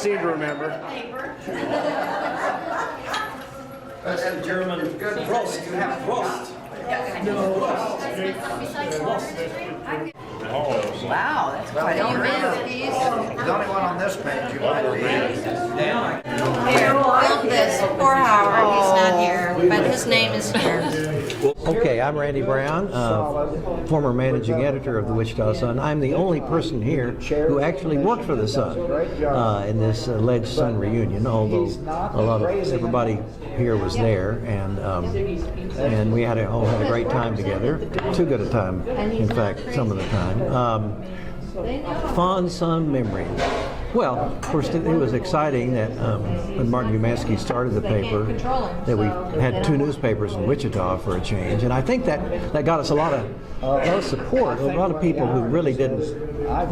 seem to remember. That's the German roast. You have roast. Wow, that's quite a The only one on this page you might read. Here, film this for Howard. He's not here, but his name is here. Okay, I'm Randy Brown, former managing editor of the Wichita Sun. I'm the only person here who actually worked for the Sun in this alleged Sun reunion, although a lot of everybody here was there, and we all had a great time together. Too good a time, in fact, some of the time. Fond Sun memories. Well, of course, it was exciting that when Martin Umansky started the paper, that we had 2 newspapers in Wichita for a change, and I think that got us a lot of support. A lot of people who really didn't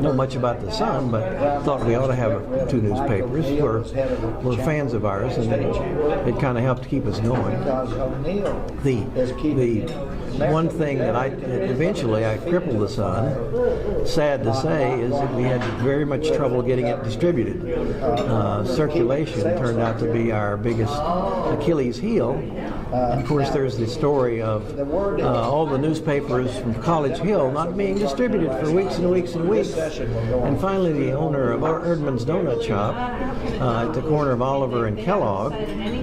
know much about the Sun, but thought we ought to have 2 newspapers were fans of ours, and it kind of helped keep us going. The one thing that eventually I crippled the Sun, sad to say, is that we had very much trouble getting it distributed. Circulation turned out to be our biggest Achilles heel. And of course, there's the story of all the newspapers from College Hill not being distributed for weeks and weeks and weeks. And finally, the owner of Erdman's Donut Shop at the corner of Oliver and Kellogg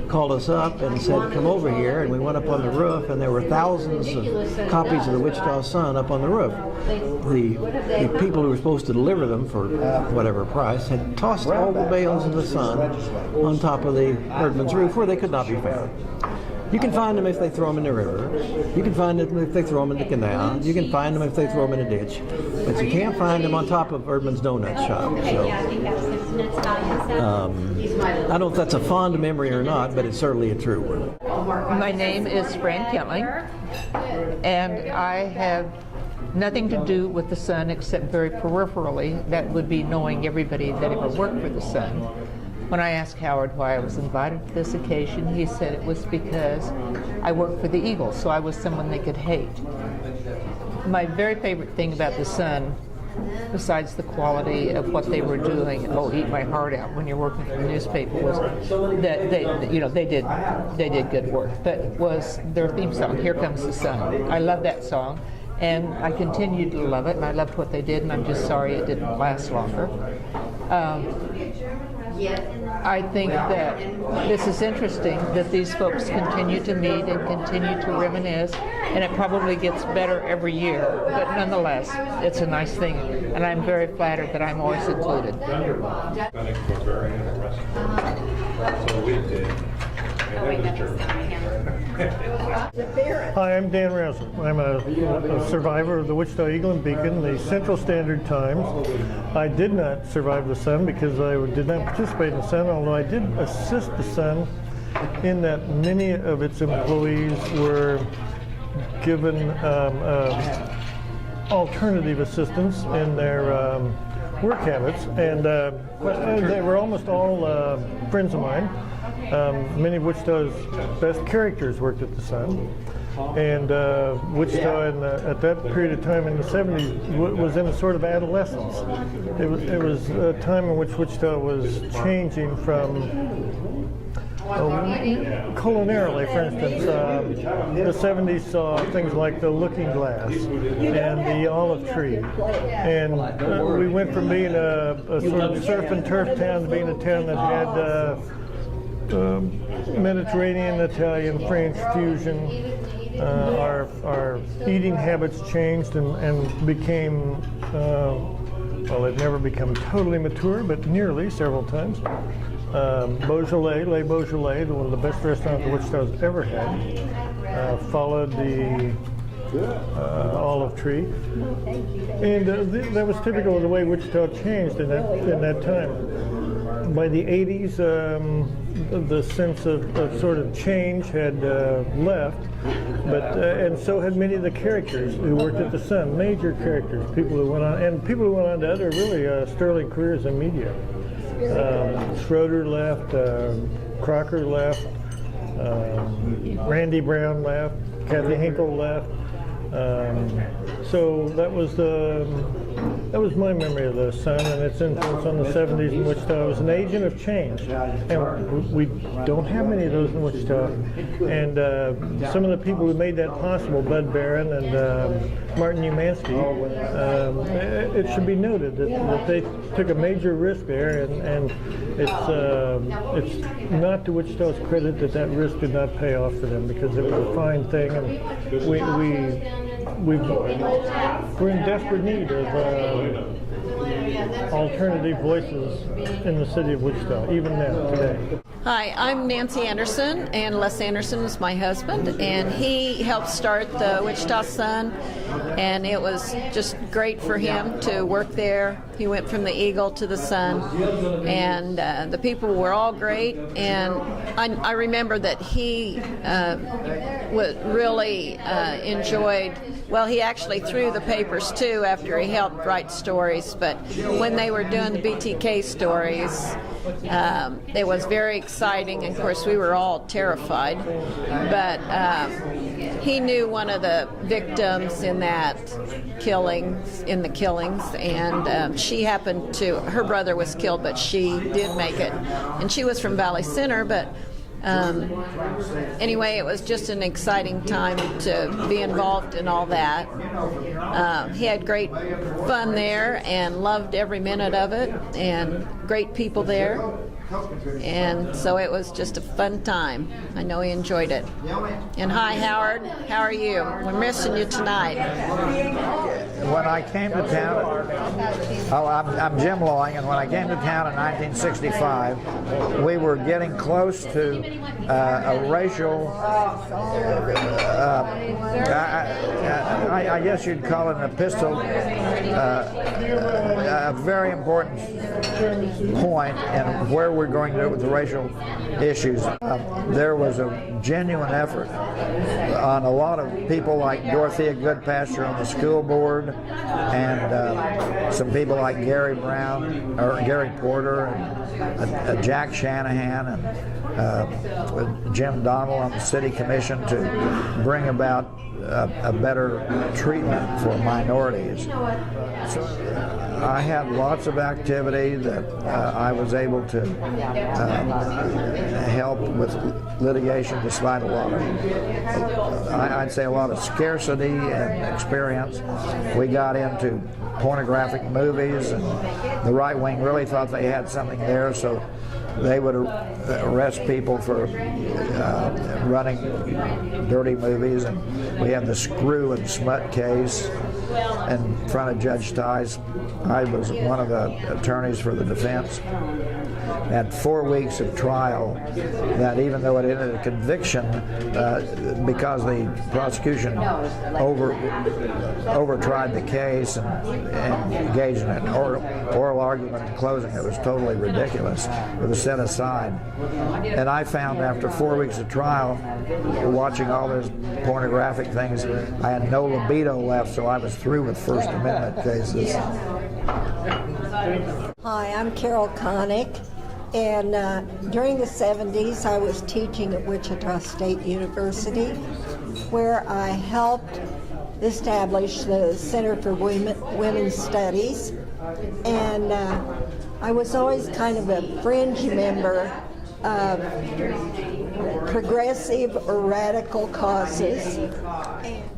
called us up and said, "Come over here." And we went up on the roof, and there were thousands of copies of the Wichita Sun up on the roof. The people who were supposed to deliver them for whatever price had tossed all the bales of the Sun on top of the Erdman's roof where they could not be found. You can find them if they throw them in the river. You can find them if they throw them in the canal. You can find them if they throw them in a ditch. But you can't find them on top of Erdman's Donut Shop. So, I don't know if that's a fond memory or not, but it's certainly a true one. My name is Fran Kentling, and I have nothing to do with the Sun except very peripherally. That would be knowing everybody that ever worked for the Sun. When I asked Howard why I was invited to this occasion, he said it was because I worked for the Eagle, so I was someone they could hate. My very favorite thing about the Sun, besides the quality of what they were doing, eat my heart out when you're working for the newspaper, was that they did good work, but was their theme song, "Here Comes the Sun." I love that song, and I continued to love it, and I loved what they did, and I'm just sorry it didn't last longer. I think that this is interesting that these folks continue to meet and continue to reminisce, and it probably gets better every year, but nonetheless, it's a nice thing, and I'm very flattered that I'm always included. Hi, I'm Dan Rausser. I'm a survivor of the Wichita Eagle and Beacon, the Central Standard Times. I did not survive the Sun because I did not participate in the Sun, although I did assist the Sun in that many of its employees were given alternative assistance in their work habits, and they were almost all friends of mine. Many of Wichita's best characters worked at the Sun, and Wichita at that period of time in the 70s was in a sort of adolescence. It was a time in which Wichita was changing from culinarily, for instance, the 70s saw things like the Looking Glass and the Olive Tree, and we went from being a sort of surf and turf town to being a town that had Mediterranean, Italian, French fusion. Our eating habits changed and became, well, they've never become totally mature, but nearly several times. Beaujolais, Le Beaujolais, one of the best restaurants that Wichita's ever had, followed the Olive Tree, and that was typical of the way Wichita changed in that time. By the 80s, the sense of sort of change had left, but and so had many of the characters who worked at the Sun, major characters, people who went on to other really sterling careers in media. Schroeder left, Crocker left, Randy Brown left, Kathy Hinkle left. So that was that was my memory of the Sun and its influence on the 70s in Wichita. It was an agent of change, and we don't have many of those in Wichita. And some of the people who made that possible, Bud Barron and Martin Umansky, it should be noted that they took a major risk there, and it's not to Wichita's credit that risk did not pay off for them, because it was a fine thing, and we're in desperate need of alternative voices in the city of Wichita, even now, today. Hi, I'm Nancy Anderson, and Les Anderson is my husband, and he helped start the Wichita Sun, and it was just great for him to work there. He went from the Eagle to the Sun, and the people were all great, and I remember that he really enjoyed, well, he actually threw the papers too after he helped write stories, but when they were doing the BTK stories, it was very exciting, and of course we were all terrified, but he knew one of the victims in the killings, and she happened to, her brother was killed, but she did make it, and she was from Valley Center, but anyway, it was just an exciting time to be involved in all that. He had great fun there and loved every minute of it, and great people there. And so it was just a fun time. I know he enjoyed it. And hi, Howard. How are you? We're missing you tonight. When I came to town, I'm Jim Loing, and when I came to town in 1965, we were getting close to a racial, I guess you'd call it an epistle, a very important point in where we're going to do with the racial issues. There was a genuine effort on a lot of people like Dorothea Goodpasture on the school board, and some people like Gary Brown or Gary Porter, and Jack Shanahan, and Jim Donnell on the city commission to bring about a better treatment for minorities. So I had lots of activity that I was able to help with litigation, despite a lot of, I'd say, a lot of scarcity and experience. We got into pornographic movies, and the right wing really thought they had something there, so they would arrest people for running dirty movies. And we had the Screw and Smut case in front of Judge Tice. I was one of the attorneys for the defense. Had 4 weeks of trial that, even though it ended a conviction, because the prosecution overtried the case and engaged in an oral argument in closing, it was totally ridiculous. It was set aside. And I found after 4 weeks of trial, watching all those pornographic things, I had no libido left, so I was through with First Amendment cases. Hi, I'm Carol Connick, and during the 70s I was teaching at Wichita State University, where I helped establish the Center for Women's Studies, and I was always kind of a fringe member of progressive or radical causes,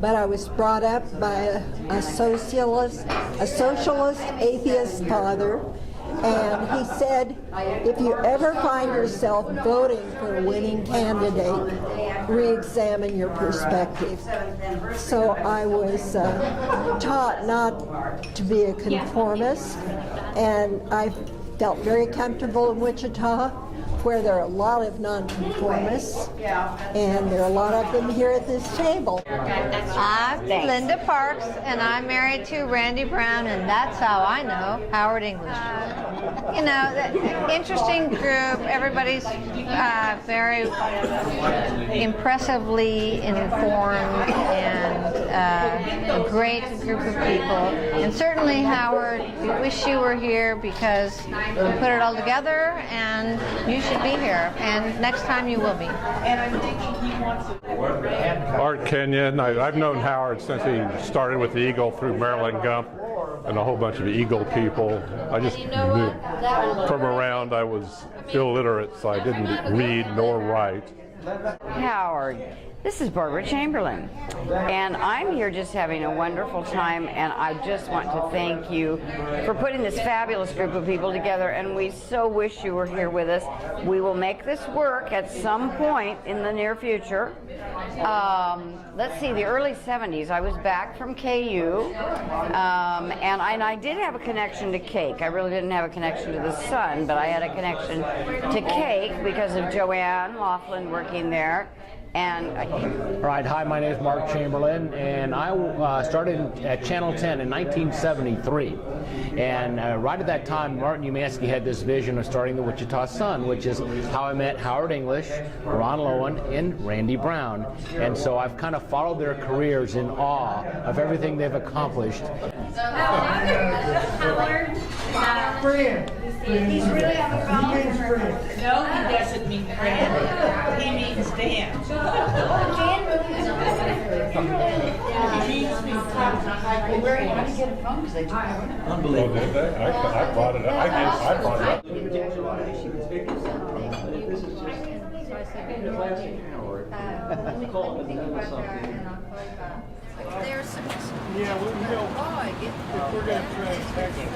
but I was brought up by a socialist atheist father, and he said, if you ever find yourself voting for a winning candidate, re-examine your perspective. So I was taught not to be a conformist, and I felt very comfortable in Wichita, where there are a lot of nonconformists, and there are a lot of them here at this table. I'm Linda Parks, and I'm married to Randy Brown, and that's how I know Howard English. You know, interesting group. Everybody's very impressively informed, and a great group of people. And certainly, Howard, we wish you were here, because we put it all together, and you should be here, and next time you will be. Art Kenyon. I've known Howard since he started with the Eagle through Maryland Gump, and a whole bunch of Eagle people. I just knew from around, I was illiterate, so I didn't read nor write. Howard, this is Barbara Chamberlain, and I'm here just having a wonderful time, and I just want to thank you for putting this fabulous group of people together, and we so wish you were here with us. We will make this work at some point in the near future. Let's see, the early 70s, I was back from KU, and I did have a connection to cake. I really didn't have a connection to the Sun, but I had a connection to cake because of Joanne Laughlin working there. And all right, hi, my name is Mark Chamberlin, and I started at Channel 10 in 1973. And right at that time, Martin Umansky had this vision of starting the Wichita Sun, which is how I met Howard English, Ron Lowen, and Randy Brown. And so I've kind of followed their careers in awe of everything they've accomplished. Howard, Friend. he's really on the phone. He means friend. No, he doesn't mean friend. He means Dan. Dan really is a He means me. where how did you get a phone? Because they took it. Unbelievable. I brought it up. I brought it up. There's some Yeah, well, you know, boy, if we're going to try and tackle it,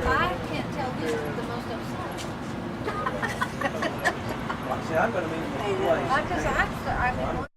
I can't tell who's the most upset. See, I'm going to be in the place. Because I'm